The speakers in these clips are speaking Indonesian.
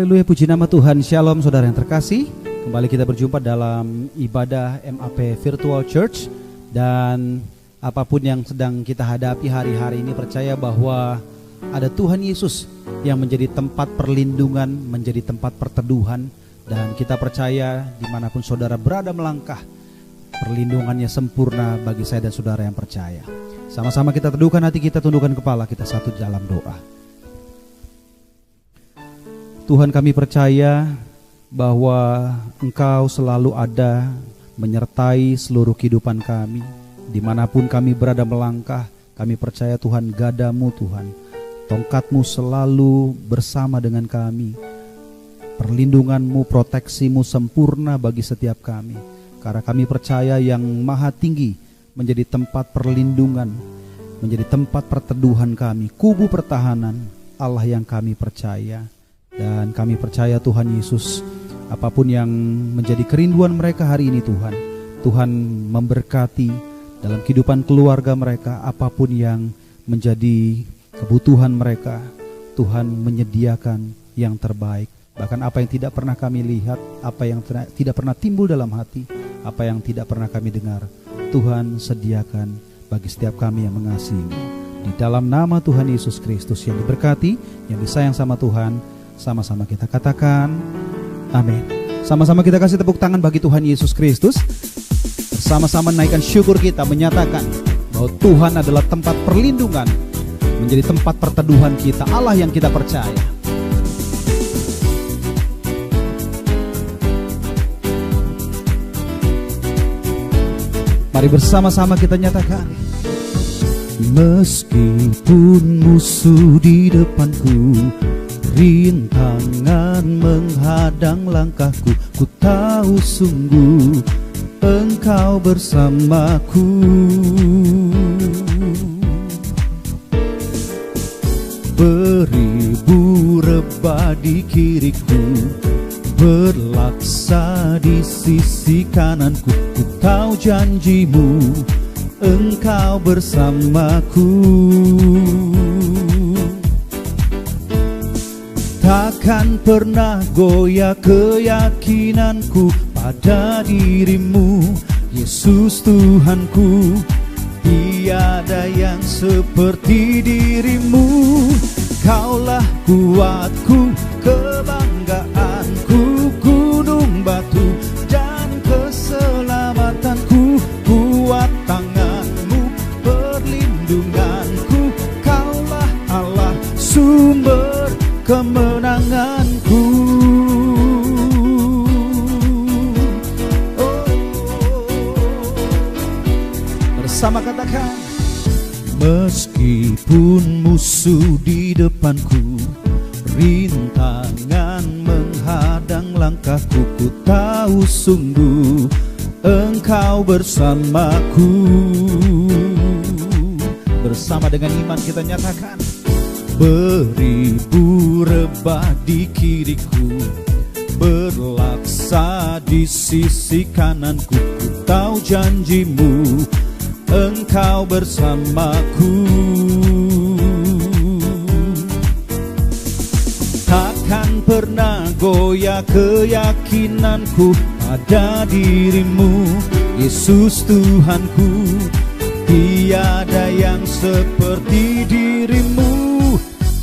Haleluya, puji nama Tuhan. Shalom saudara yang terkasih. Kembali kita berjumpa dalam ibadah MAP Virtual Church. Dan apapun yang sedang kita hadapi hari-hari ini, percaya bahwa ada Tuhan Yesus yang menjadi tempat perlindungan, menjadi tempat perteduhan. Dan kita percaya dimanapun saudara berada melangkah, perlindungannya sempurna bagi saya dan saudara yang percaya. Sama-sama kita teduhkan hati kita, tundukkan kepala kita satu dalam doa. Tuhan, kami percaya bahwa Engkau selalu ada menyertai seluruh kehidupan kami. Dimanapun kami berada melangkah, kami percaya Tuhan, gadamu Tuhan, tongkatmu selalu bersama dengan kami. Perlindunganmu, proteksimu sempurna bagi setiap kami. Karena kami percaya yang maha tinggi menjadi tempat perlindungan, menjadi tempat perteduhan kami, kubu pertahanan Allah yang kami percaya. Dan kami percaya Tuhan Yesus, apapun yang menjadi kerinduan mereka hari ini Tuhan, Tuhan memberkati dalam kehidupan keluarga mereka. Apapun yang menjadi kebutuhan mereka, Tuhan menyediakan yang terbaik. Bahkan apa yang tidak pernah kami lihat, apa yang tidak pernah timbul dalam hati, apa yang tidak pernah kami dengar, Tuhan sediakan bagi setiap kami yang mengasihi-Mu. Di dalam nama Tuhan Yesus Kristus yang diberkati, yang disayang sama Tuhan, sama-sama kita katakan amin. Sama-sama kita kasih tepuk tangan bagi Tuhan Yesus Kristus. Bersama-sama naikkan syukur kita, menyatakan bahwa Tuhan adalah tempat perlindungan, menjadi tempat perteduhan kita, Allah yang kita percaya. Mari bersama-sama kita nyatakan. Meskipun musuh di depanku, rintangan menghadang langkahku, ku tahu sungguh Engkau bersamaku. Beribu rebah di kiriku, berlaksa di sisi kananku, ku tahu janjimu Engkau bersamaku. Takkan pernah goyah keyakinanku pada dirimu, Yesus Tuhanku. Tiada yang seperti dirimu. Kaulah kuatku, kebanggaanku, gunung batu dan keselamatanku. Kuat tanganmu, perlindunganku. Kaulah Allah, sumber kemenanganku. Oh. Bersama katakan. Meskipun musuh di depanku, rintangan menghadang langkahku, ku tahu sungguh Engkau bersamaku. Bersama dengan iman kita nyatakan. Beribu rebah di kiriku, berlaksa di sisi kananku, ku tahu janjimu Engkau bersamaku. Takkan pernah goyah keyakinanku pada dirimu, Yesus Tuhanku. Tiada yang seperti dirimu.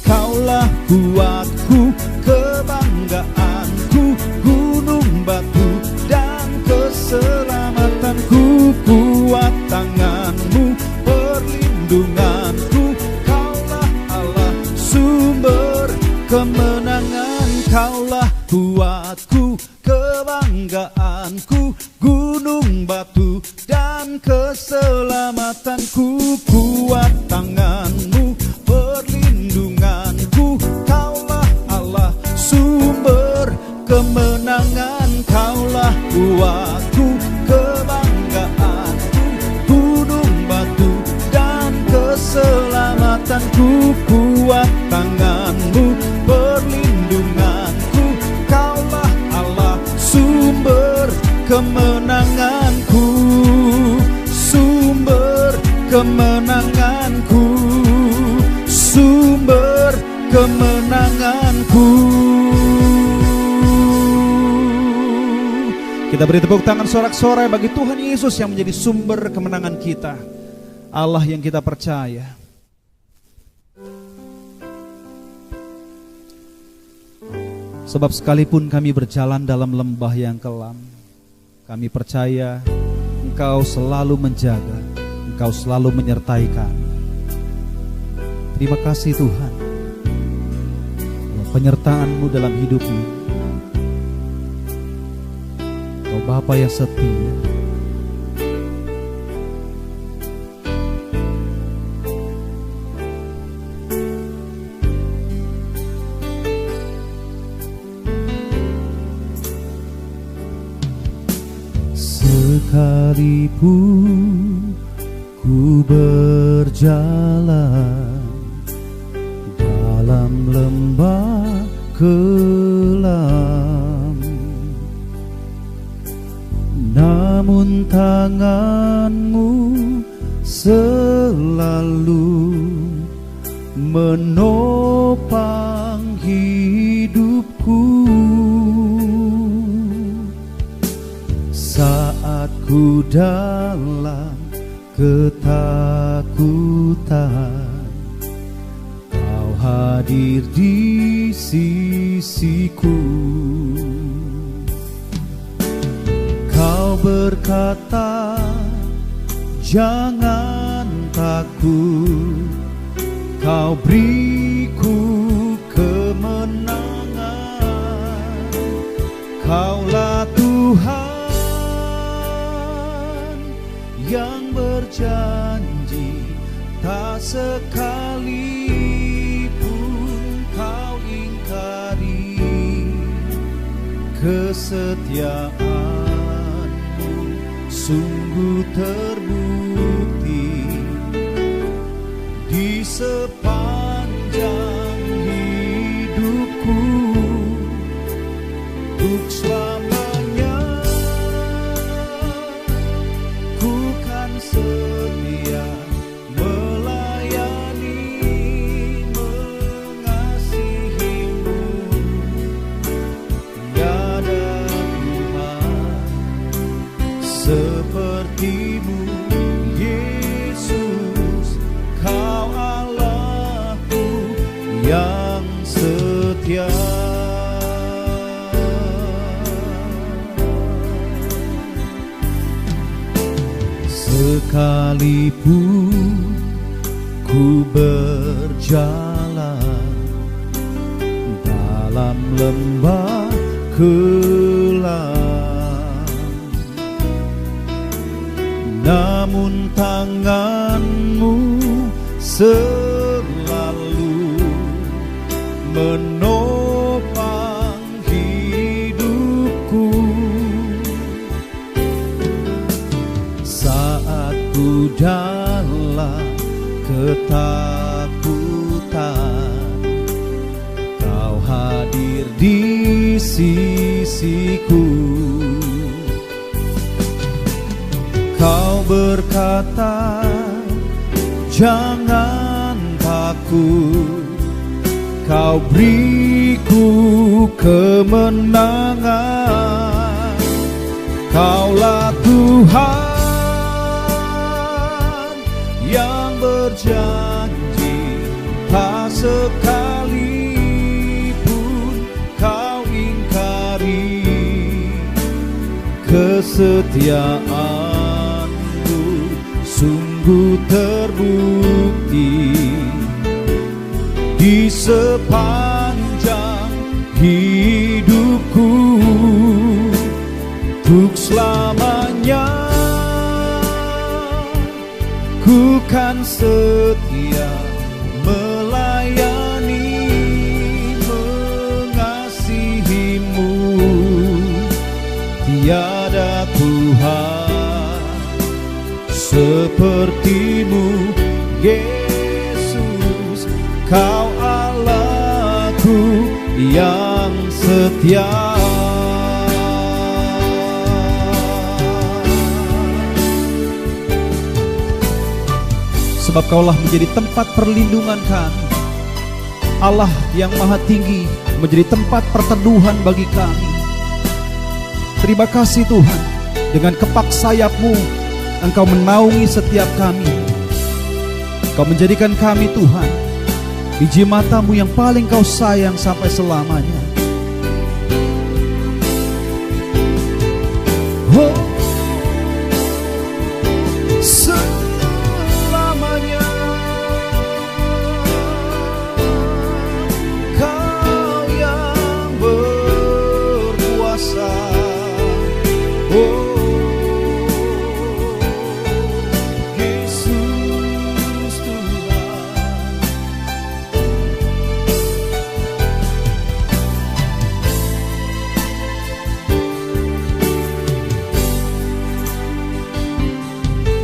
Kaulah kuatku, kebanggaanku, gunung batu dan keselamatanku. Kuat tanganmu, perlindunganku. Kaulah Allah, sumber kemenangan. Kaulah kuatku, kebanggaanku, gunung batu dan keselamatanku. Kuat tanganmu, perlindunganku. Kaulah Allah, sumber kemenangan. Kaulah kuatku, kebanggaanku, gunung batu dan keselamatanku. Kuat tanganmu, perlindunganku. Kaulah Allah, sumber kemenanganku. Sumber kemenanganku, sumber kemenanganku. Kita beri tepuk tangan sorak-sorai bagi Tuhan Yesus yang menjadi sumber kemenangan kita, Allah yang kita percaya. Sebab sekalipun kami berjalan dalam lembah yang kelam, kami percaya Engkau selalu menjaga, Engkau selalu menyertai kami. Terima kasih Tuhan, penyertaan-Mu dalam hidup ini. Kau Bapa yang setia. Sekalipun ku berjalan dalam lembah kelam, namun tangan-Mu selalu menopang hidupku. Saat ku dalam ketakutan, Kau hadir di sisiku. Kau berkata, jangan takut, Kau beriku kemenangan. Kaulah Tuhan yang berjanji, tak sekalipun Kau ingkari. Kesetiaan-Mu sungguh terbukti di sepanjang hidupku. Untuk selamanya ku kan setia melayani, mengasihi-Mu. Tiada Tuhan seperti-Mu, Yesus. Kau Allahku yang setia. Sekalipun ku berjalan dalam lembah kelam, namun tangan-Mu selalu menopang hidupku. Saat ku dalam ketakutan, Kau hadir di sisiku. Kau berkata, jangan takut, Kau beriku kemenangan. Kaulah Tuhan yang berjanji, tak sekalipun Kau ingkari. Kesetiaan-Mu sungguh terbukti di sepanjang hidupku. Untuk selamanya ku kan setia melayani, mengasihi-Mu. Tiada Tuhan seperti-Mu, Yesus. Kau Allahku yang setia. Sebab Kaulah menjadi tempat perlindungan kami, Allah yang maha tinggi menjadi tempat perteduhan bagi kami. Terima kasih Tuhan, dengan kepak sayap-Mu Engkau menaungi setiap kami. Engkau menjadikan kami Tuhan biji mata-Mu yang paling Kau sayang sampai selamanya. Oh, selamanya Kau yang berkuasa. Oh, Yesus Tuhan.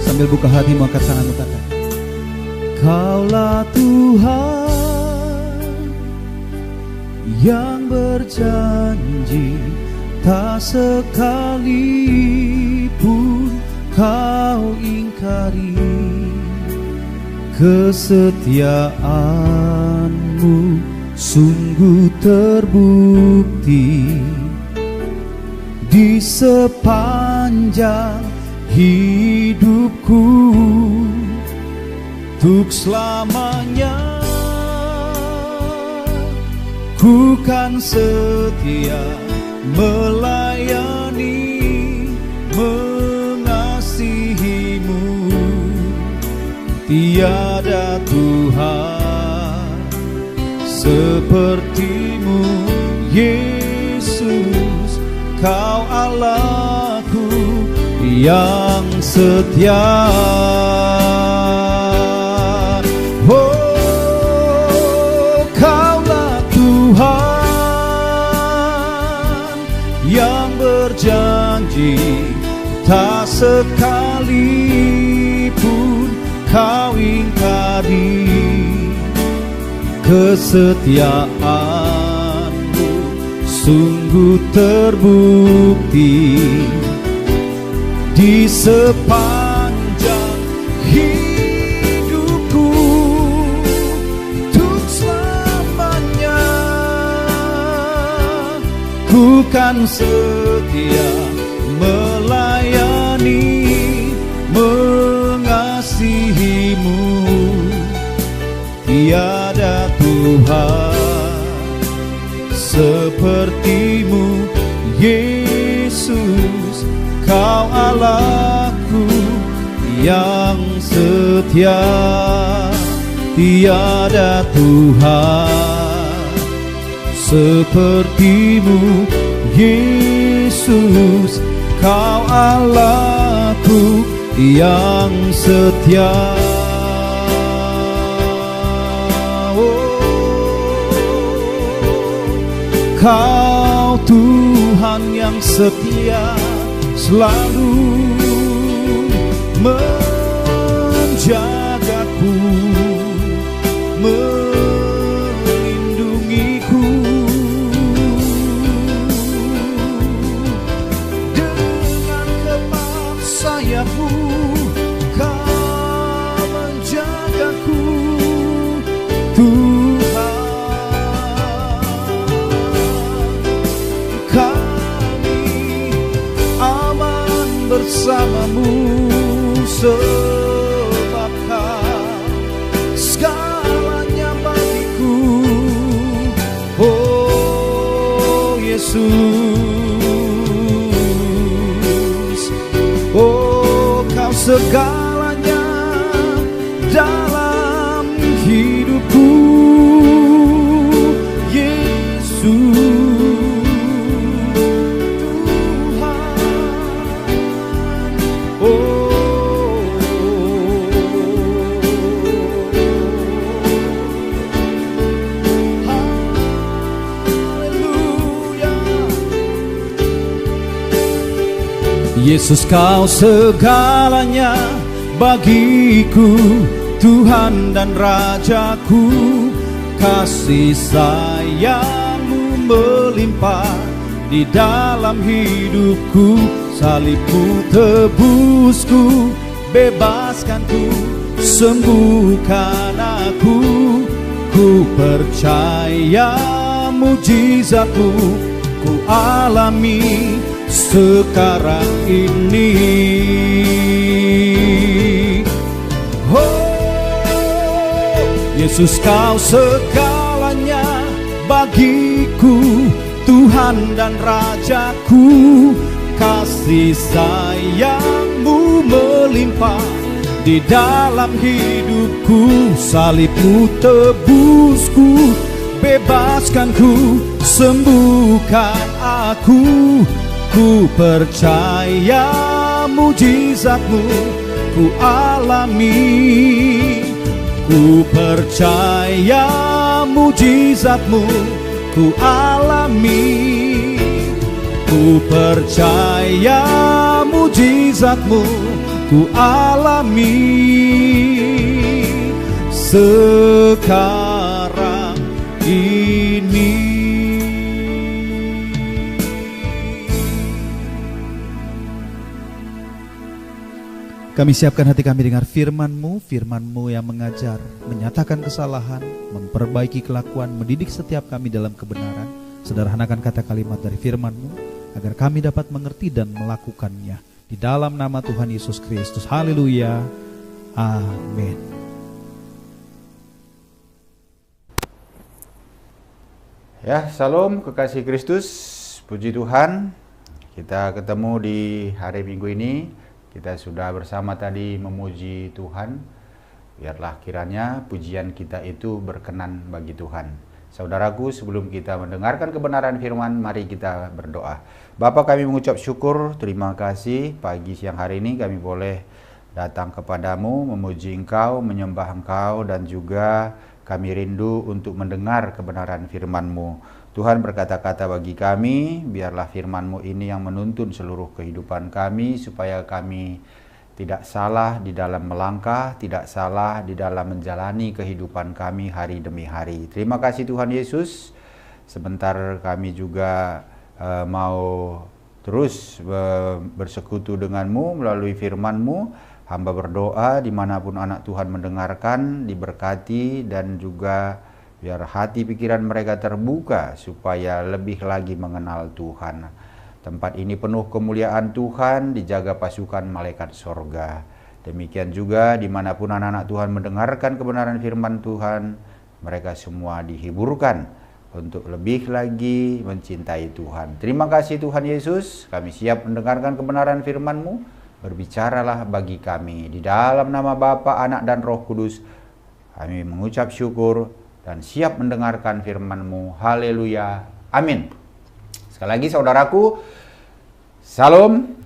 Sambil buka hatimu, angkat tanganmu, kata, Kaulah Tuhan yang berjanji, tak sekalipun Kau ingkari. Kesetiaan-Mu sungguh terbukti di sepanjang hidupku. Untuk selamanya ku kan setia melayani, mengasihi-Mu. Tiada Tuhan seperti-Mu, Yesus. Kau Allahku yang setia. Oh, Kaulah Tuhan yang berjanji, tak sekalipun Kau ingkari. Kesetiaan-Mu sungguh terbukti di sepanjang hidupku. Untuk selamanya ku kan setia melayani, mengasihi-Mu. Tiada Tuhan seperti-Mu, Yesus. Kau Allahku yang setia. Tiada Tuhan seperti-Mu, Yesus. Kau Allahku yang setia. Kau Tuhan yang setia, selalu menjagaku, melindungiku. Dengan kepak sayap-Mu Kau menjagaku, Tuhan. Bersama-Mu sebab Kau segalanya bagiku. Oh Yesus, oh Kau segalanya dalam hidupku, Yesus. Yesus, Kau segalanya bagiku, Tuhan dan Rajaku. Kasih sayang-Mu melimpah di dalam hidupku. Salib-Mu tebusku, bebaskanku, sembuhkan aku. Ku percaya mujizat-Mu ku alami sekarang ini. Oh, Yesus, Kau segalanya bagiku, Tuhan dan Rajaku. Kasih sayang-Mu melimpah di dalam hidupku. Salib-Mu tebusku, bebaskanku, sembuhkan aku. Ku percaya mujizat-Mu ku alami. Ku percaya mujizat-Mu ku alami. Ku percaya mujizat-Mu ku alami sekarang ini. Kami siapkan hati kami dengar firman-Mu, firman-Mu yang mengajar, menyatakan kesalahan, memperbaiki kelakuan, mendidik setiap kami dalam kebenaran. Sederhanakan kata kalimat dari firman-Mu, agar kami dapat mengerti dan melakukannya. Di dalam nama Tuhan Yesus Kristus. Haleluya. Amin. Ya, salam kekasih Kristus. Puji Tuhan, kita ketemu di hari Minggu ini. Kita sudah bersama tadi memuji Tuhan. Biarlah kiranya pujian kita itu berkenan bagi Tuhan. Saudaraku, sebelum kita mendengarkan kebenaran firman, mari kita berdoa. Bapa, kami mengucap syukur, terima kasih pagi siang hari ini kami boleh datang kepadamu, memuji Engkau, menyembah Engkau, dan juga kami rindu untuk mendengar kebenaran firman-Mu. Tuhan, berkata-kata bagi kami, biarlah firman-Mu ini yang menuntun seluruh kehidupan kami, supaya kami tidak salah di dalam melangkah, tidak salah di dalam menjalani kehidupan kami hari demi hari. Terima kasih Tuhan Yesus. Sebentar kami juga mau terus bersekutu dengan-Mu melalui firman-Mu. Hamba berdoa dimanapun anak Tuhan mendengarkan, diberkati, dan juga biar hati pikiran mereka terbuka supaya lebih lagi mengenal Tuhan. Tempat ini penuh kemuliaan Tuhan, dijaga pasukan malaikat sorga. Demikian juga dimanapun anak-anak Tuhan mendengarkan kebenaran firman Tuhan, mereka semua dihiburkan untuk lebih lagi mencintai Tuhan. Terima kasih Tuhan Yesus, kami siap mendengarkan kebenaran firman-Mu. Berbicaralah bagi kami. Di dalam nama Bapa, Anak, dan Roh Kudus, kami mengucap syukur dan siap mendengarkan firman-Mu. Haleluya. Amin. Sekali lagi saudaraku, salam.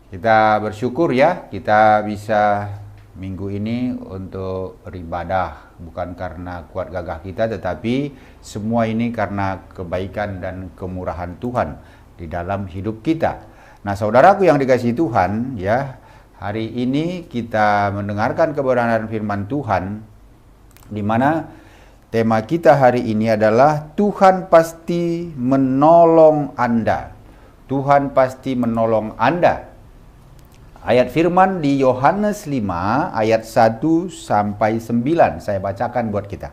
Kita bersyukur ya, kita bisa minggu ini untuk beribadah. Bukan karena kuat gagah kita, tetapi semua ini karena kebaikan dan kemurahan Tuhan di dalam hidup kita. Nah, saudaraku yang dikasihi Tuhan, ya, hari ini kita mendengarkan kebenaran firman Tuhan, di mana tema kita hari ini adalah Tuhan pasti menolong Anda. Tuhan pasti menolong Anda. Ayat firman di Yohanes 5 ayat 1 sampai 9 saya bacakan buat kita.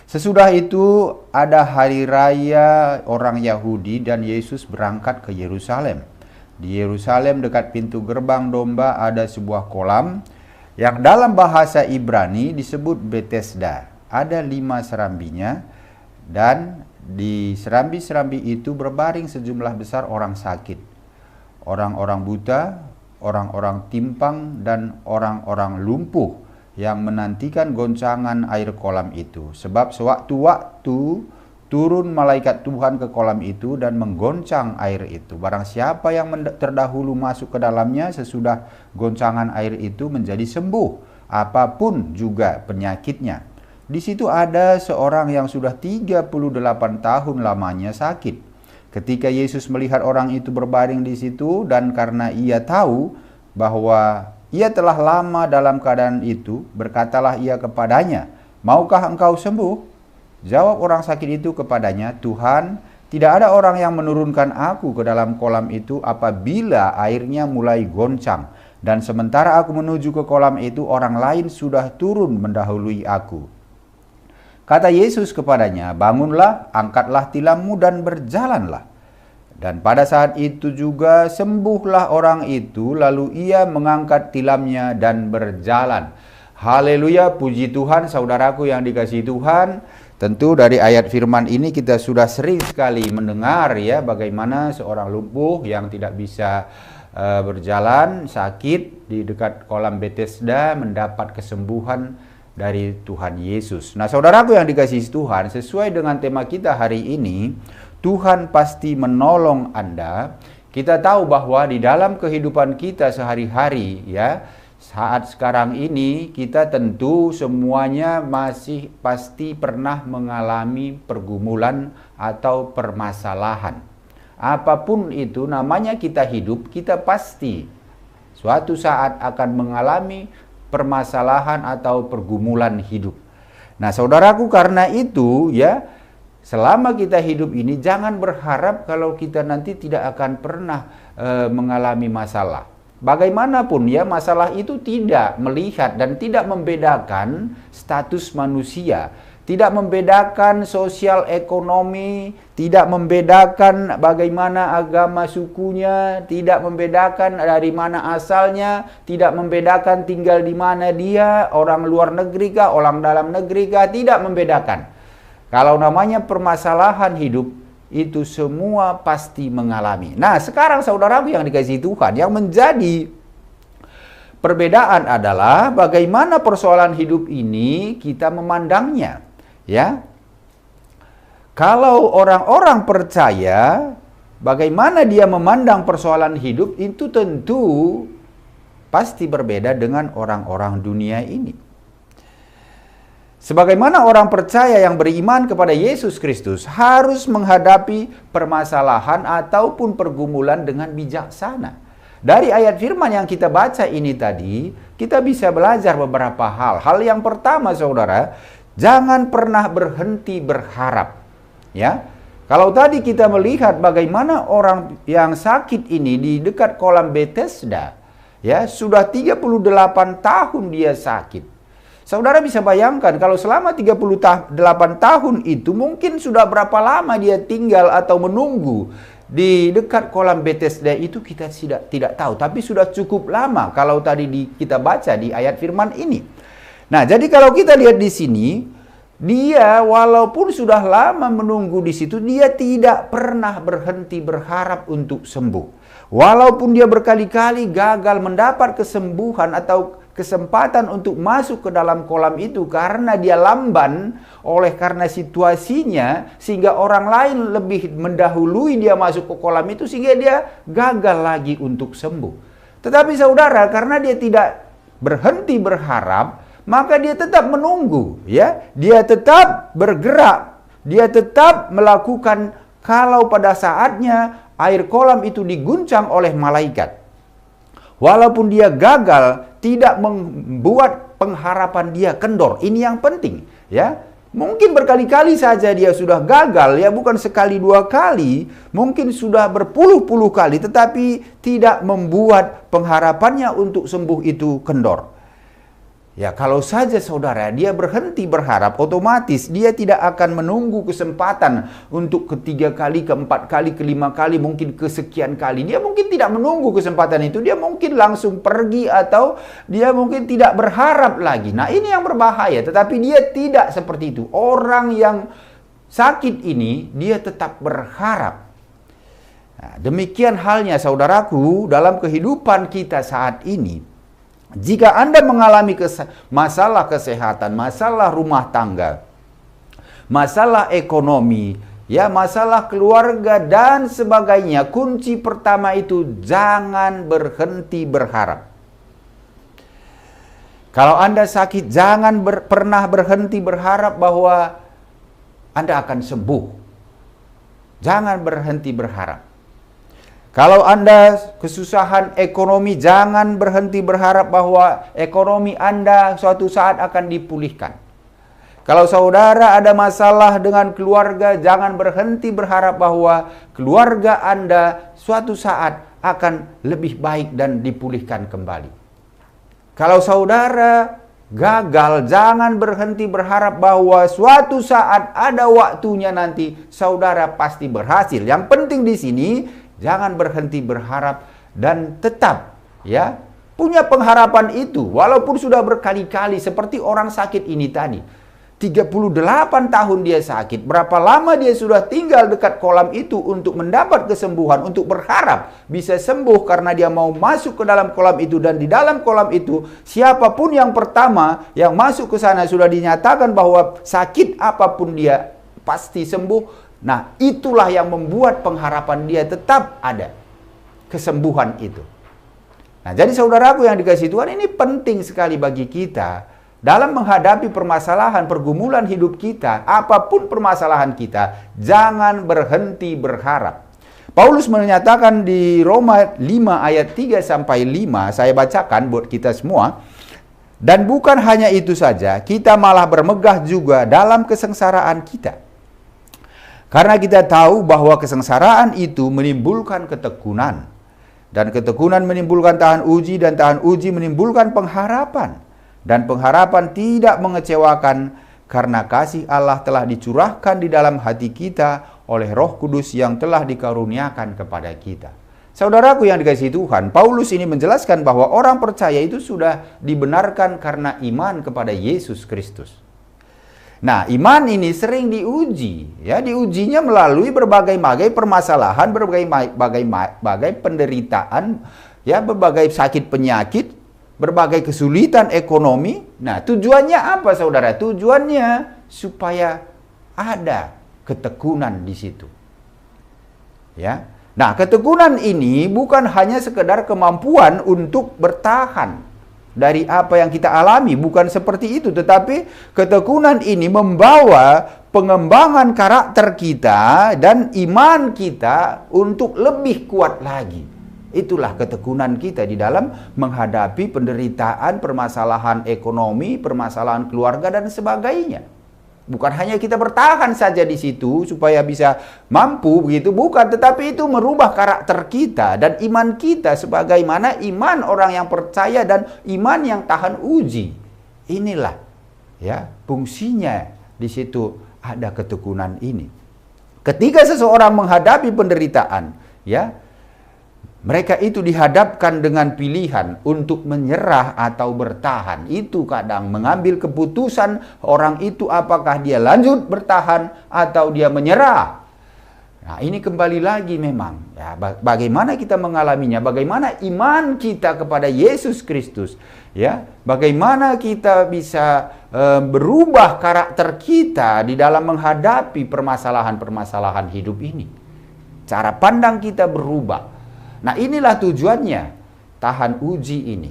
Sesudah itu ada hari raya orang Yahudi dan Yesus berangkat ke Yerusalem. Di Yerusalem dekat pintu gerbang domba ada sebuah kolam yang dalam bahasa Ibrani disebut Bethesda. Ada 5 serambinya, dan di serambi-serambi itu berbaring sejumlah besar orang sakit, orang-orang buta, orang-orang timpang, dan orang-orang lumpuh yang menantikan goncangan air kolam itu. Sebab sewaktu-waktu turun malaikat Tuhan ke kolam itu dan menggoncang air itu. Barang siapa yang terdahulu masuk ke dalamnya sesudah goncangan air itu menjadi sembuh, apapun juga penyakitnya. Di situ ada seorang yang sudah 38 tahun lamanya sakit. Ketika Yesus melihat orang itu berbaring di situ, dan karena ia tahu bahwa ia telah lama dalam keadaan itu, berkatalah ia kepadanya, "Maukah engkau sembuh?" Jawab orang sakit itu kepadanya, "Tuhan, tidak ada orang yang menurunkan aku ke dalam kolam itu apabila airnya mulai goncang. Dan sementara aku menuju ke kolam itu, orang lain sudah turun mendahului aku." Kata Yesus kepadanya, "Bangunlah, angkatlah tilammu dan berjalanlah." Dan pada saat itu juga sembuhlah orang itu, lalu ia mengangkat tilamnya dan berjalan. Haleluya, puji Tuhan, saudaraku yang dikasihi Tuhan. Tentu dari ayat firman ini kita sudah sering sekali mendengar ya bagaimana seorang lumpuh yang tidak bisa berjalan, sakit di dekat kolam Bethesda mendapat kesembuhan dari Tuhan Yesus. Nah, saudaraku yang dikasihi Tuhan, sesuai dengan tema kita hari ini, Tuhan pasti menolong Anda. Kita tahu bahwa di dalam kehidupan kita sehari-hari ya, saat sekarang ini kita tentu semuanya masih pasti pernah mengalami pergumulan atau permasalahan. Apapun itu namanya kita hidup, kita pasti suatu saat akan mengalami permasalahan atau pergumulan hidup. Nah, saudaraku, karena itu ya, selama kita hidup ini jangan berharap kalau kita nanti tidak akan pernah mengalami masalah. Bagaimanapun ya, masalah itu tidak melihat dan tidak membedakan status manusia, tidak membedakan sosial ekonomi, tidak membedakan bagaimana agama sukunya, tidak membedakan dari mana asalnya, tidak membedakan tinggal di mana dia, orang luar negeri kah, orang dalam negeri kah, tidak membedakan. Kalau namanya permasalahan hidup, itu semua pasti mengalami. Nah, sekarang saudaraku yang dikasihi Tuhan, yang menjadi perbedaan adalah bagaimana persoalan hidup ini kita memandangnya. Ya, kalau orang-orang percaya, bagaimana dia memandang persoalan hidup itu tentu pasti berbeda dengan orang-orang dunia ini. Sebagaimana orang percaya yang beriman kepada Yesus Kristus harus menghadapi permasalahan ataupun pergumulan dengan bijaksana. Dari ayat firman yang kita baca ini tadi, kita bisa belajar beberapa hal. Hal yang pertama, saudara, jangan pernah berhenti berharap. Ya, kalau tadi kita melihat bagaimana orang yang sakit ini di dekat kolam Bethesda, ya, sudah 38 tahun dia sakit. Saudara bisa bayangkan kalau selama 38 tahun itu mungkin sudah berapa lama dia tinggal atau menunggu di dekat kolam Bethesda itu kita tidak tahu. Tapi sudah cukup lama kalau tadi kita baca di ayat firman ini. Nah, jadi kalau kita lihat di sini, dia walaupun sudah lama menunggu di situ, dia tidak pernah berhenti berharap untuk sembuh. Walaupun dia berkali-kali gagal mendapat kesembuhan atau kesempatan untuk masuk ke dalam kolam itu karena dia lamban karena situasinya, sehingga orang lain lebih mendahului dia masuk ke kolam itu sehingga dia gagal lagi untuk sembuh. Tetapi saudara, karena dia tidak berhenti berharap, maka dia tetap menunggu, ya. Dia tetap bergerak, dia tetap melakukan kalau pada saatnya air kolam itu diguncang oleh malaikat. Walaupun dia gagal, tidak membuat pengharapan dia kendor. Ini yang penting, ya. Mungkin berkali-kali saja dia sudah gagal, ya, bukan sekali dua kali, mungkin sudah berpuluh-puluh kali, tetapi tidak membuat pengharapannya untuk sembuh itu kendor. Ya, kalau saja saudara dia berhenti berharap, otomatis dia tidak akan menunggu kesempatan untuk ketiga kali, keempat kali, kelima kali, mungkin kesekian kali. Dia mungkin tidak menunggu kesempatan itu, dia mungkin langsung pergi atau dia mungkin tidak berharap lagi. Nah, ini yang berbahaya, tetapi dia tidak seperti itu. Orang yang sakit ini, dia tetap berharap. Nah, demikian halnya saudaraku dalam kehidupan kita saat ini. Jika Anda mengalami masalah kesehatan, masalah rumah tangga, masalah ekonomi, ya, masalah keluarga dan sebagainya, kunci pertama itu jangan berhenti berharap. Kalau Anda sakit, jangan pernah berhenti berharap bahwa Anda akan sembuh. Jangan berhenti berharap. Kalau Anda kesusahan ekonomi, jangan berhenti berharap bahwa ekonomi Anda suatu saat akan dipulihkan. Kalau saudara ada masalah dengan keluarga, jangan berhenti berharap bahwa keluarga Anda suatu saat akan lebih baik dan dipulihkan kembali. Kalau saudara gagal, jangan berhenti berharap bahwa suatu saat ada waktunya nanti saudara pasti berhasil. Yang penting di sini jangan berhenti berharap dan tetap ya punya pengharapan itu walaupun sudah berkali-kali, seperti orang sakit ini tadi. 38 tahun dia sakit. Berapa lama dia sudah tinggal dekat kolam itu untuk mendapat kesembuhan, untuk berharap bisa sembuh karena dia mau masuk ke dalam kolam itu. Dan di dalam kolam itu, siapapun yang pertama yang masuk ke sana sudah dinyatakan bahwa sakit apapun dia pasti sembuh. Nah, itulah yang membuat pengharapan dia tetap ada. Kesembuhan itu. Nah, jadi saudaraku yang dikasihi Tuhan, ini penting sekali bagi kita. Dalam menghadapi permasalahan, pergumulan hidup kita, apapun permasalahan kita, jangan berhenti berharap. Paulus menyatakan di Roma 5 ayat 3-5, saya bacakan buat kita semua. Dan bukan hanya itu saja, kita malah bermegah juga dalam kesengsaraan kita. Karena kita tahu bahwa kesengsaraan itu menimbulkan ketekunan. Dan ketekunan menimbulkan tahan uji, dan tahan uji menimbulkan pengharapan. Dan pengharapan tidak mengecewakan karena kasih Allah telah dicurahkan di dalam hati kita oleh Roh Kudus yang telah dikaruniakan kepada kita. Saudaraku yang dikasihi Tuhan, Paulus ini menjelaskan bahwa orang percaya itu sudah dibenarkan karena iman kepada Yesus Kristus. Nah, iman ini sering diuji, ya, diujinya melalui berbagai permasalahan, berbagai penderitaan, ya, berbagai sakit penyakit, berbagai kesulitan ekonomi. Nah, tujuannya apa, saudara? Tujuannya supaya ada ketekunan di situ. Ya. Nah, ketekunan ini bukan hanya sekedar kemampuan untuk bertahan dari apa yang kita alami, bukan seperti itu, tetapi ketekunan ini membawa pengembangan karakter kita dan iman kita untuk lebih kuat lagi. Itulah ketekunan kita di dalam menghadapi penderitaan, permasalahan ekonomi, permasalahan keluarga dan sebagainya. Bukan hanya kita bertahan saja di situ supaya bisa mampu begitu, bukan, tetapi itu merubah karakter kita dan iman kita sebagaimana iman orang yang percaya dan iman yang tahan uji. Inilah ya fungsinya di situ ada ketekunan ini. Ketika seseorang menghadapi penderitaan, ya, mereka itu dihadapkan dengan pilihan untuk menyerah atau bertahan. Itu kadang mengambil keputusan orang itu apakah dia lanjut bertahan atau dia menyerah. Nah, ini kembali lagi memang ya, bagaimana kita mengalaminya, bagaimana iman kita kepada Yesus Kristus, ya, bagaimana kita bisa berubah karakter kita di dalam menghadapi permasalahan-permasalahan hidup ini. Cara pandang kita berubah. Nah, inilah tujuannya tahan uji ini.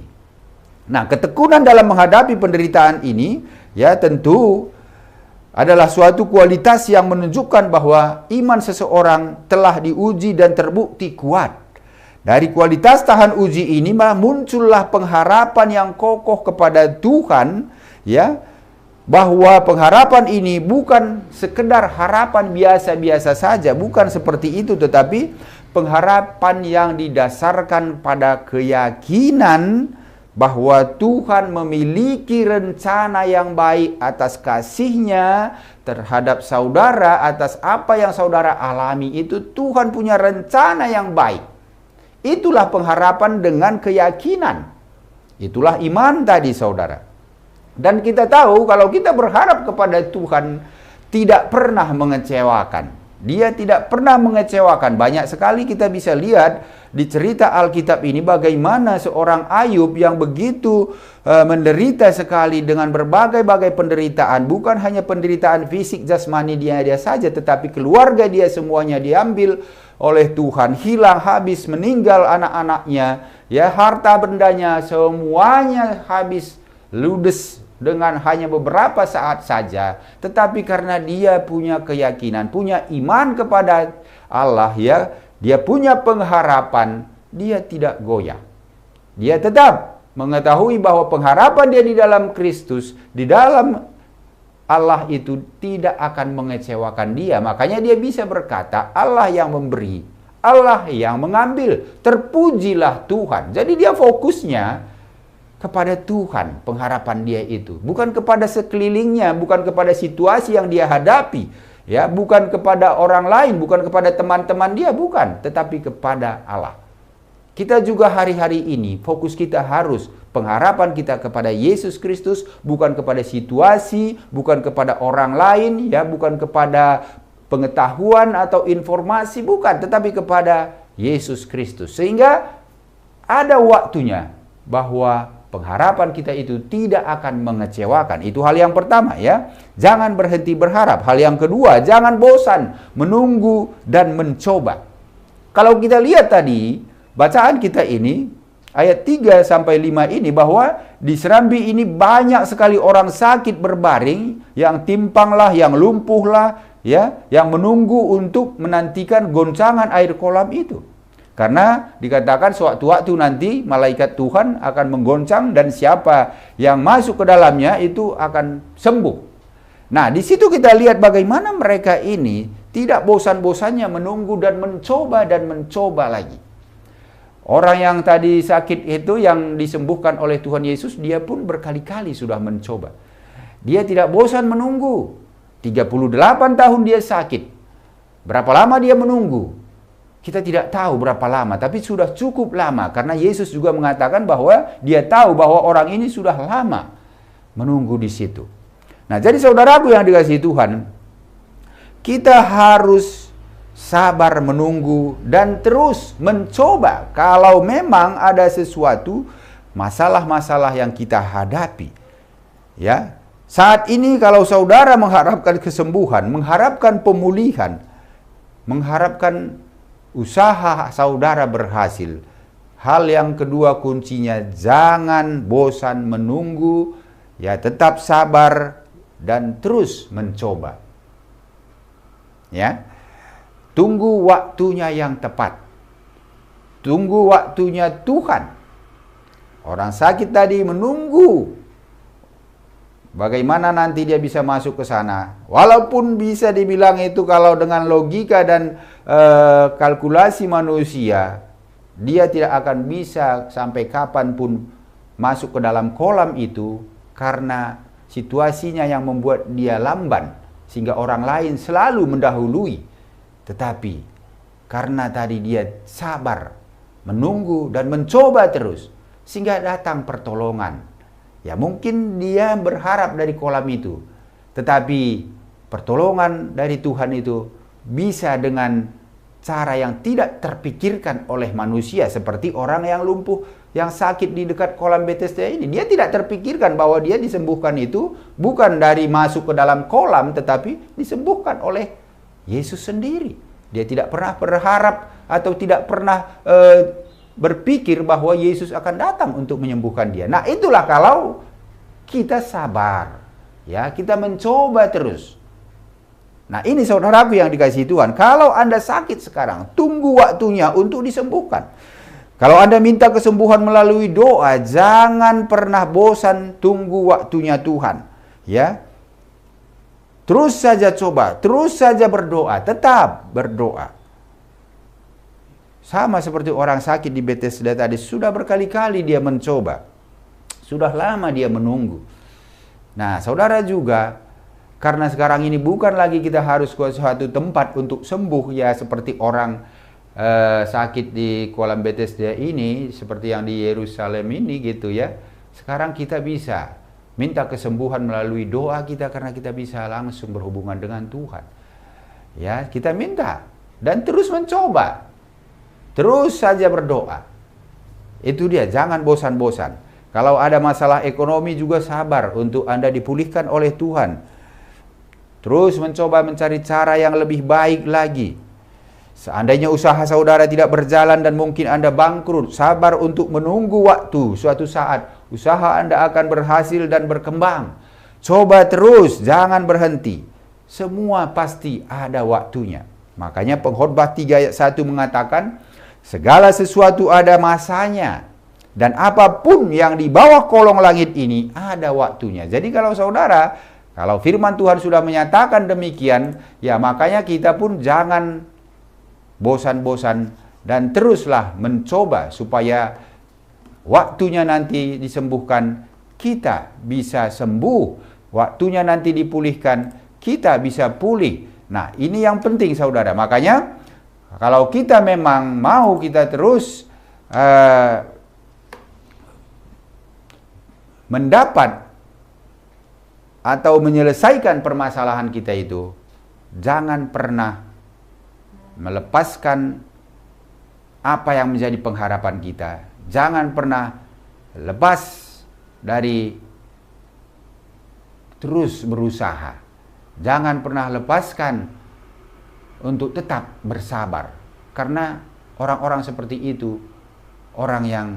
Nah, ketekunan dalam menghadapi penderitaan ini ya tentu adalah suatu kualitas yang menunjukkan bahwa iman seseorang telah diuji dan terbukti kuat. Dari kualitas tahan uji ini muncullah pengharapan yang kokoh kepada Tuhan, ya, bahwa pengharapan ini bukan sekedar harapan biasa-biasa saja, bukan seperti itu, tetapi pengharapan yang didasarkan pada keyakinan bahwa Tuhan memiliki rencana yang baik atas kasih-Nya terhadap saudara, atas apa yang saudara alami itu Tuhan punya rencana yang baik. Itulah pengharapan dengan keyakinan. Itulah iman tadi, saudara. Dan kita tahu kalau kita berharap kepada Tuhan tidak pernah mengecewakan. Dia tidak pernah mengecewakan. Banyak sekali kita bisa lihat di cerita Alkitab ini bagaimana seorang Ayub yang begitu menderita sekali dengan berbagai-bagai penderitaan. Bukan hanya penderitaan fisik jasmani dia saja, tetapi keluarga dia semuanya diambil oleh Tuhan. Hilang, habis, meninggal anak-anaknya. Ya, harta bendanya semuanya habis, ludes dengan hanya beberapa saat saja, tetapi karena dia punya keyakinan, punya iman kepada Allah, ya, dia punya pengharapan, dia tidak goyah. Dia tetap mengetahui bahwa pengharapan dia di dalam Kristus, di dalam Allah itu tidak akan mengecewakan dia. Makanya dia bisa berkata, Allah yang memberi, Allah yang mengambil, terpujilah Tuhan. Jadi dia fokusnya kepada Tuhan pengharapan dia itu, bukan kepada sekelilingnya, bukan kepada situasi yang dia hadapi, ya, bukan kepada orang lain, bukan kepada teman-teman dia, bukan, tetapi kepada Allah. Kita juga hari-hari ini fokus kita harus pengharapan kita kepada Yesus Kristus, bukan kepada situasi, bukan kepada orang lain, ya, bukan kepada pengetahuan atau informasi, bukan, tetapi kepada Yesus Kristus. Sehingga ada waktunya bahwa pengharapan kita itu tidak akan mengecewakan. Itu hal yang pertama, ya. Jangan berhenti berharap. Hal yang kedua, jangan bosan menunggu dan mencoba. Kalau kita lihat tadi, bacaan kita ini, ayat 3 sampai 5 ini, bahwa di Serambi ini banyak sekali orang sakit berbaring, yang timpanglah, yang lumpuhlah, ya, yang menunggu untuk menantikan goncangan air kolam itu. Karena dikatakan sewaktu-waktu nanti malaikat Tuhan akan menggoncang dan siapa yang masuk ke dalamnya itu akan sembuh. Nah, di situ kita lihat bagaimana mereka ini tidak bosan-bosannya menunggu dan mencoba lagi. Orang yang tadi sakit itu yang disembuhkan oleh Tuhan Yesus, dia pun berkali-kali sudah mencoba. Dia tidak bosan menunggu. 38 tahun dia sakit. Berapa lama dia menunggu? Kita tidak tahu berapa lama, tapi sudah cukup lama. Karena Yesus juga mengatakan bahwa dia tahu bahwa orang ini sudah lama menunggu di situ. Nah, jadi saudaraku yang dikasihi Tuhan, kita harus sabar menunggu dan terus mencoba kalau memang ada sesuatu masalah-masalah yang kita hadapi. Ya, saat ini kalau saudara mengharapkan kesembuhan, mengharapkan pemulihan, mengharapkan usaha saudara berhasil, hal yang kedua kuncinya jangan bosan menunggu, ya, tetap sabar dan terus mencoba. Ya. Tunggu waktunya yang tepat. Tunggu waktunya Tuhan. Orang sakit tadi menunggu bagaimana nanti dia bisa masuk ke sana. Walaupun bisa dibilang itu kalau dengan logika dan kalkulasi manusia, dia tidak akan bisa sampai kapanpun masuk ke dalam kolam itu karena situasinya yang membuat dia lamban sehingga orang lain selalu mendahului. Tetapi karena tadi dia sabar menunggu dan mencoba terus sehingga datang pertolongan. Ya, mungkin dia berharap dari kolam itu, tetapi pertolongan dari Tuhan itu bisa dengan cara yang tidak terpikirkan oleh manusia, seperti orang yang lumpuh, yang sakit di dekat kolam Bethesda ini. Dia tidak terpikirkan bahwa dia disembuhkan itu bukan dari masuk ke dalam kolam, tetapi disembuhkan oleh Yesus sendiri. Dia tidak pernah berharap atau tidak pernah berpikir bahwa Yesus akan datang untuk menyembuhkan dia. Nah, itulah kalau kita sabar, ya, kita mencoba terus. Nah, ini saudaraku yang dikasihi Tuhan, kalau Anda sakit sekarang, tunggu waktunya untuk disembuhkan. Kalau Anda minta kesembuhan melalui doa, jangan pernah bosan tunggu waktunya Tuhan. Ya, terus saja coba, terus saja berdoa, tetap berdoa. Sama seperti orang sakit di Bethesda tadi, sudah berkali-kali dia mencoba. Sudah lama dia menunggu. Nah, saudara juga, karena sekarang ini bukan lagi kita harus ke suatu tempat untuk sembuh, ya, seperti orang sakit di kolam Bethesda ini, seperti yang di Yerusalem ini gitu, ya. Sekarang kita bisa minta kesembuhan melalui doa kita karena kita bisa langsung berhubungan dengan Tuhan. Ya, kita minta dan terus mencoba. Terus saja berdoa. Itu dia, jangan bosan-bosan. Kalau ada masalah ekonomi juga sabar untuk Anda dipulihkan oleh Tuhan. Terus mencoba mencari cara yang lebih baik lagi. Seandainya usaha saudara tidak berjalan dan mungkin Anda bangkrut, sabar untuk menunggu waktu. Suatu saat usaha Anda akan berhasil dan berkembang. Coba terus, jangan berhenti. Semua pasti ada waktunya. Makanya Pengkhotbah 3 ayat 1 mengatakan, segala sesuatu ada masanya, dan apapun yang di bawah kolong langit ini ada waktunya. Jadi kalau saudara, kalau firman Tuhan sudah menyatakan demikian, ya makanya kita pun jangan bosan-bosan dan teruslah mencoba supaya waktunya nanti disembuhkan, kita bisa sembuh. Waktunya nanti dipulihkan, kita bisa pulih. Nah, ini yang penting saudara. Makanya kalau kita memang mau kita terus mendapat atau menyelesaikan permasalahan kita itu, jangan pernah melepaskan apa yang menjadi pengharapan kita. Jangan pernah lepas dari terus berusaha. Jangan pernah lepaskan untuk tetap bersabar. Karena orang-orang seperti itu orang yang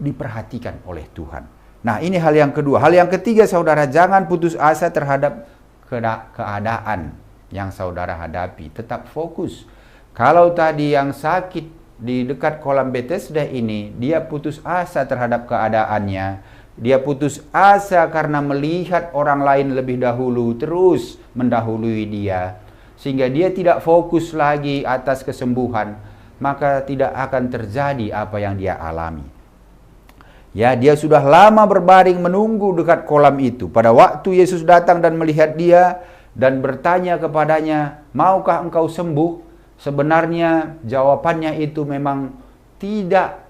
diperhatikan oleh Tuhan. Nah, ini hal yang kedua. Hal yang ketiga, saudara, jangan putus asa terhadap keadaan yang saudara hadapi. Tetap fokus. Kalau tadi yang sakit di dekat kolam Bethesda ini, dia putus asa terhadap keadaannya. Dia putus asa karena melihat orang lain lebih dahulu, terus mendahului dia. Sehingga dia tidak fokus lagi atas kesembuhan, maka tidak akan terjadi apa yang dia alami. Ya, dia sudah lama berbaring menunggu dekat kolam itu. Pada waktu Yesus datang dan melihat dia dan bertanya kepadanya, "Maukah engkau sembuh?" Sebenarnya jawabannya itu memang tidak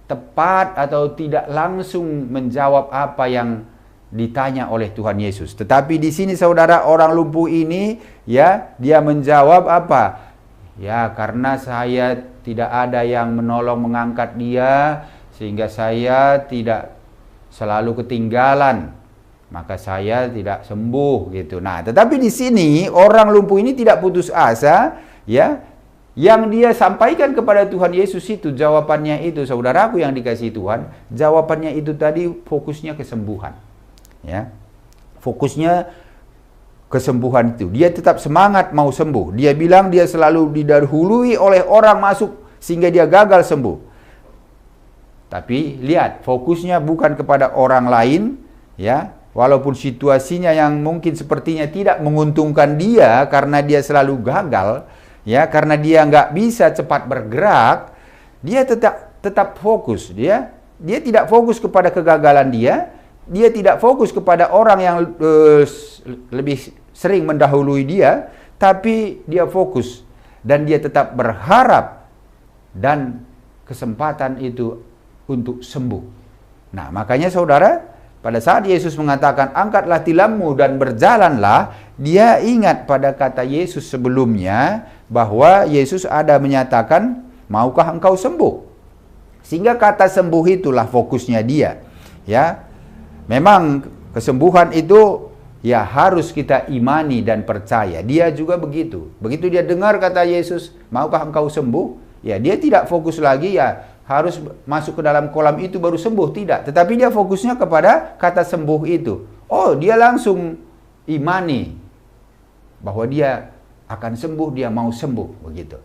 tepat atau tidak langsung menjawab apa yang ditanya oleh Tuhan Yesus. Tetapi di sini saudara, orang lumpuh ini ya, dia menjawab apa? Ya, karena saya tidak ada yang menolong mengangkat dia, sehingga saya tidak selalu ketinggalan, maka saya tidak sembuh gitu. Nah, tetapi di sini orang lumpuh ini tidak putus asa, ya. Yang dia sampaikan kepada Tuhan Yesus itu, jawabannya itu, saudaraku yang dikasihi Tuhan, jawabannya itu tadi fokusnya kesembuhan. Ya. Fokusnya kesembuhan itu. Dia tetap semangat mau sembuh. Dia bilang dia selalu didahului oleh orang masuk sehingga dia gagal sembuh. Tapi lihat, fokusnya bukan kepada orang lain, ya. Walaupun situasinya yang mungkin sepertinya tidak menguntungkan dia karena dia selalu gagal, ya, karena dia nggak bisa cepat bergerak, dia tetap fokus. Dia tidak fokus kepada kegagalan dia tidak fokus kepada orang yang lebih sering mendahului dia, tapi dia fokus dan dia tetap berharap dan kesempatan itu untuk sembuh. Nah, makanya saudara, pada saat Yesus mengatakan angkatlah tilammu dan berjalanlah, dia ingat pada kata Yesus sebelumnya bahwa Yesus ada menyatakan, maukah engkau sembuh? Sehingga kata sembuh itulah fokusnya dia. Ya, memang kesembuhan itu ya harus kita imani dan percaya. Dia juga begitu. Begitu dia dengar kata Yesus, maukah engkau sembuh? Ya, dia tidak fokus lagi ya harus masuk ke dalam kolam itu baru sembuh, tidak. Tetapi dia fokusnya kepada kata sembuh itu. Oh, dia langsung imani bahwa dia akan sembuh, dia mau sembuh, begitu.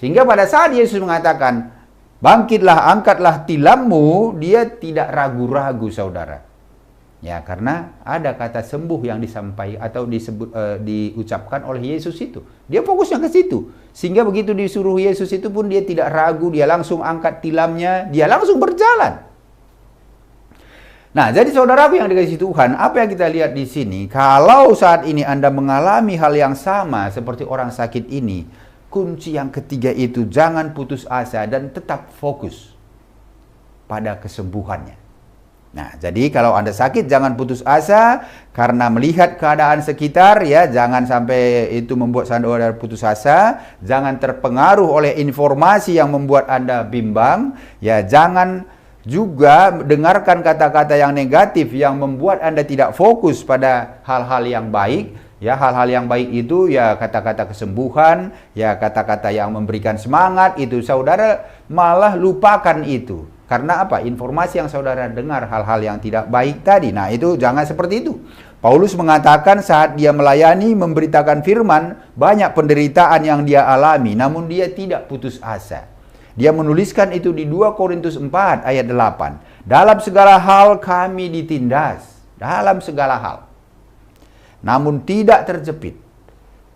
Sehingga pada saat Yesus mengatakan, bangkitlah, angkatlah tilammu, dia tidak ragu-ragu, saudara. Ya, karena ada kata sembuh yang disampaikan atau diucapkan oleh Yesus itu. Dia fokusnya ke situ. Sehingga begitu disuruh Yesus itu pun dia tidak ragu, dia langsung angkat tilamnya, dia langsung berjalan. Nah, jadi saudaraku yang dikasihi Tuhan, apa yang kita lihat di sini, kalau saat ini Anda mengalami hal yang sama seperti orang sakit ini, kunci yang ketiga itu jangan putus asa dan tetap fokus pada kesembuhannya. Nah, jadi kalau Anda sakit jangan putus asa karena melihat keadaan sekitar, ya, jangan sampai itu membuat Anda putus asa, jangan terpengaruh oleh informasi yang membuat Anda bimbang, ya, jangan juga dengarkan kata-kata yang negatif yang membuat Anda tidak fokus pada hal-hal yang baik, ya, hal-hal yang baik itu ya kata-kata kesembuhan, ya kata-kata yang memberikan semangat itu, saudara malah lupakan itu. Karena apa? Informasi yang saudara dengar hal-hal yang tidak baik tadi. Nah, itu jangan seperti itu. Paulus mengatakan saat dia melayani, memberitakan firman, banyak penderitaan yang dia alami, namun dia tidak putus asa. Dia menuliskan itu di 2 Korintus 4 ayat 8. Dalam segala hal kami ditindas, dalam segala hal. Namun tidak terjepit.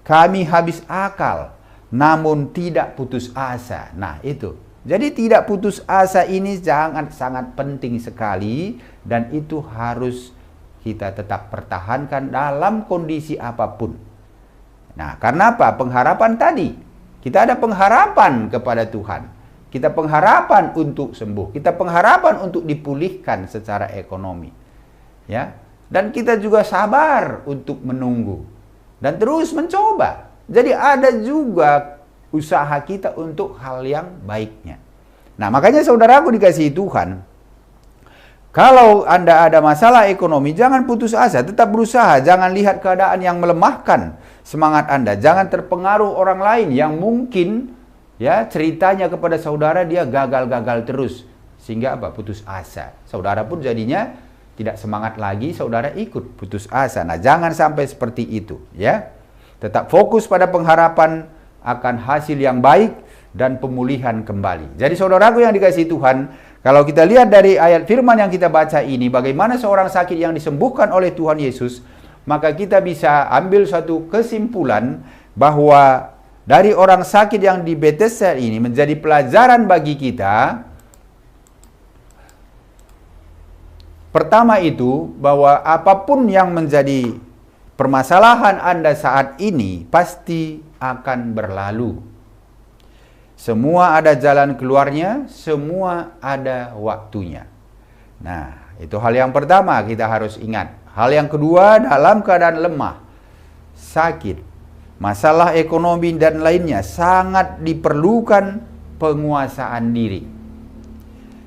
Kami habis akal, namun tidak putus asa. Nah, itu. Jadi tidak putus asa ini sangat penting sekali, dan itu harus kita tetap pertahankan dalam kondisi apapun. Nah, karena apa? Pengharapan tadi. Kita ada pengharapan kepada Tuhan. Kita pengharapan untuk sembuh. Kita pengharapan untuk dipulihkan secara ekonomi. Ya. Dan kita juga sabar untuk menunggu dan terus mencoba. Jadi ada juga usaha kita untuk hal yang baiknya. Nah, makanya saudaraku dikasihi Tuhan, kalau Anda ada masalah ekonomi, jangan putus asa, tetap berusaha. Jangan lihat keadaan yang melemahkan semangat Anda. Jangan terpengaruh orang lain yang mungkin ya ceritanya kepada saudara dia gagal-gagal terus, sehingga apa? Putus asa. Saudara pun jadinya tidak semangat lagi, saudara ikut putus asa. Nah, jangan sampai seperti itu, ya. Tetap fokus pada pengharapan akan hasil yang baik dan pemulihan kembali. Jadi saudaraku yang dikasihi Tuhan, kalau kita lihat dari ayat firman yang kita baca ini, bagaimana seorang sakit yang disembuhkan oleh Tuhan Yesus, maka kita bisa ambil suatu kesimpulan bahwa dari orang sakit yang di Bethesda ini menjadi pelajaran bagi kita. Pertama itu, bahwa apapun yang menjadi permasalahan Anda saat ini pasti akan berlalu. Semua ada jalan keluarnya, semua ada waktunya. Nah, itu hal yang pertama kita harus ingat. Hal yang kedua, dalam keadaan lemah, sakit, masalah ekonomi dan lainnya, sangat diperlukan penguasaan diri.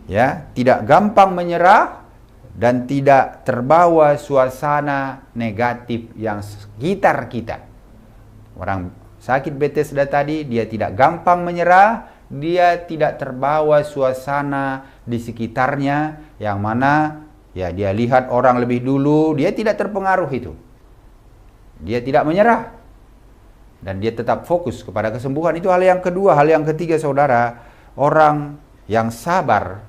Ya, tidak gampang menyerah dan tidak terbawa suasana negatif yang sekitar kita. Orang sakit Bethesda tadi, dia tidak gampang menyerah, dia tidak terbawa suasana di sekitarnya yang mana ya dia lihat orang lebih dulu, dia tidak terpengaruh itu. Dia tidak menyerah dan dia tetap fokus kepada kesembuhan. Itu hal yang kedua. Hal yang ketiga, saudara, orang yang sabar,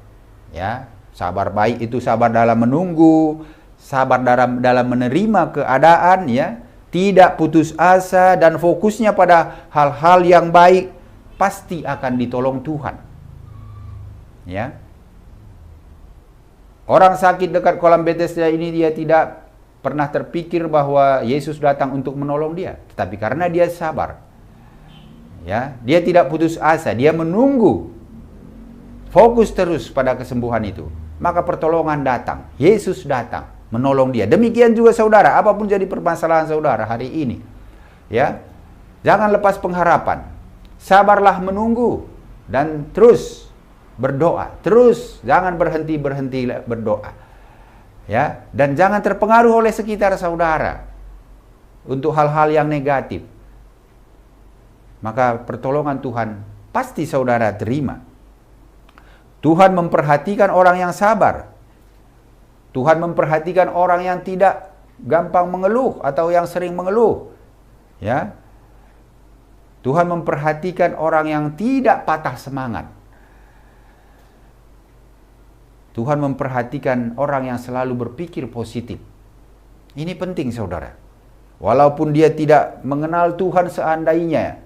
ya, sabar baik itu sabar dalam menunggu, sabar dalam menerima keadaan, ya, tidak putus asa dan fokusnya pada hal-hal yang baik, pasti akan ditolong Tuhan. Ya. Orang sakit dekat kolam Bethesda ini, dia tidak pernah terpikir bahwa Yesus datang untuk menolong dia, tetapi karena dia sabar, ya, dia tidak putus asa, dia menunggu, fokus terus pada kesembuhan itu, maka pertolongan datang, Yesus datang menolong dia. Demikian juga saudara, apapun jadi permasalahan saudara hari ini, ya, jangan lepas pengharapan, sabarlah menunggu dan terus berdoa, terus jangan berhenti berdoa. Ya, dan jangan terpengaruh oleh sekitar saudara untuk hal-hal yang negatif. Maka pertolongan Tuhan pasti saudara terima. Tuhan memperhatikan orang yang sabar. Tuhan memperhatikan orang yang tidak gampang mengeluh atau yang sering mengeluh. Ya. Tuhan memperhatikan orang yang tidak patah semangat. Tuhan memperhatikan orang yang selalu berpikir positif. Ini penting saudara. Walaupun dia tidak mengenal Tuhan, seandainya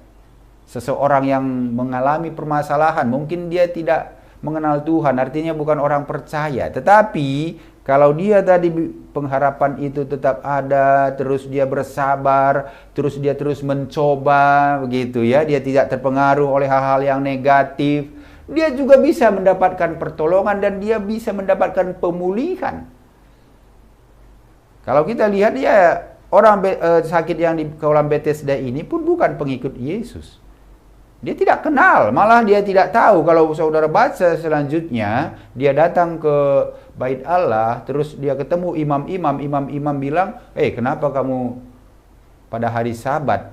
seseorang yang mengalami permasalahan, mungkin dia tidak mengenal Tuhan, artinya bukan orang percaya. Tetapi kalau dia tadi pengharapan itu tetap ada, terus dia bersabar, terus dia terus mencoba, begitu ya, dia tidak terpengaruh oleh hal-hal yang negatif, dia juga bisa mendapatkan pertolongan dan dia bisa mendapatkan pemulihan. Kalau kita lihat, ya, orang sakit yang di kolam Bethesda ini pun bukan pengikut Yesus. Dia tidak kenal, malah dia tidak tahu. Kalau saudara baca selanjutnya, dia datang ke bait Allah, terus dia ketemu imam-imam bilang, kenapa kamu pada hari Sabat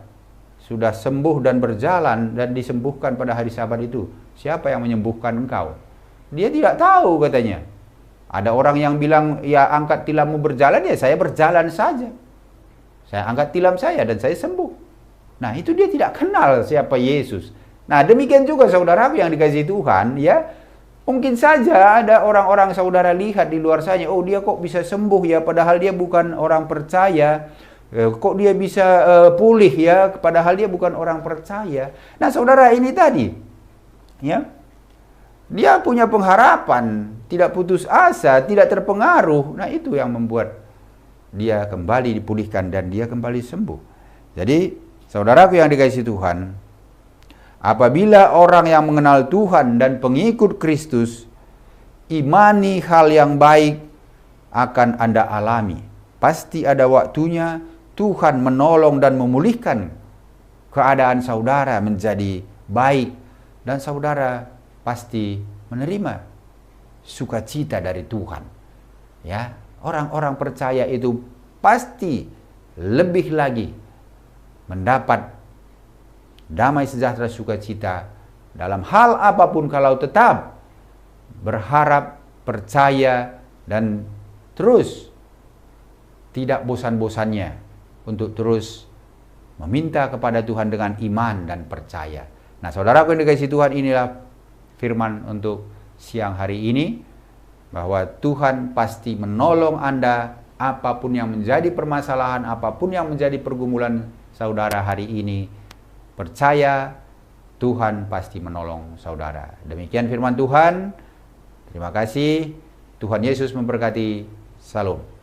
sudah sembuh dan berjalan dan disembuhkan pada hari Sabat itu? Siapa yang menyembuhkan engkau? Dia tidak tahu katanya. Ada orang yang bilang, ya angkat tilammu berjalan, ya saya berjalan saja. Saya angkat tilam saya dan saya sembuh. Nah, itu dia tidak kenal siapa Yesus. Nah, demikian juga saudara yang dikasihi Tuhan, ya. Mungkin saja ada orang-orang saudara lihat di luar sana, oh dia kok bisa sembuh ya, padahal dia bukan orang percaya. Kok dia bisa pulih ya, padahal dia bukan orang percaya. Nah, saudara, ini tadi, ya, Dia punya pengharapan, tidak putus asa, tidak terpengaruh. Nah, itu yang membuat dia kembali dipulihkan dan dia kembali sembuh. Jadi, saudaraku yang dikasihi Tuhan, apabila orang yang mengenal Tuhan dan pengikut Kristus, imani hal yang baik akan Anda alami. Pasti ada waktunya Tuhan menolong dan memulihkan keadaan saudara menjadi baik, dan saudara pasti menerima sukacita dari Tuhan. Ya, orang-orang percaya itu pasti lebih lagi mendapat damai sejahtera sukacita dalam hal apapun kalau tetap berharap, percaya, dan terus tidak bosan-bosannya untuk terus meminta kepada Tuhan dengan iman dan percaya. Nah, saudaraku yang dikasihi Tuhan, inilah firman untuk siang hari ini, bahwa Tuhan pasti menolong Anda apapun yang menjadi permasalahan, apapun yang menjadi pergumulan saudara hari ini. Percaya, Tuhan pasti menolong saudara. Demikian firman Tuhan. Terima kasih. Tuhan Yesus memberkati. Salam.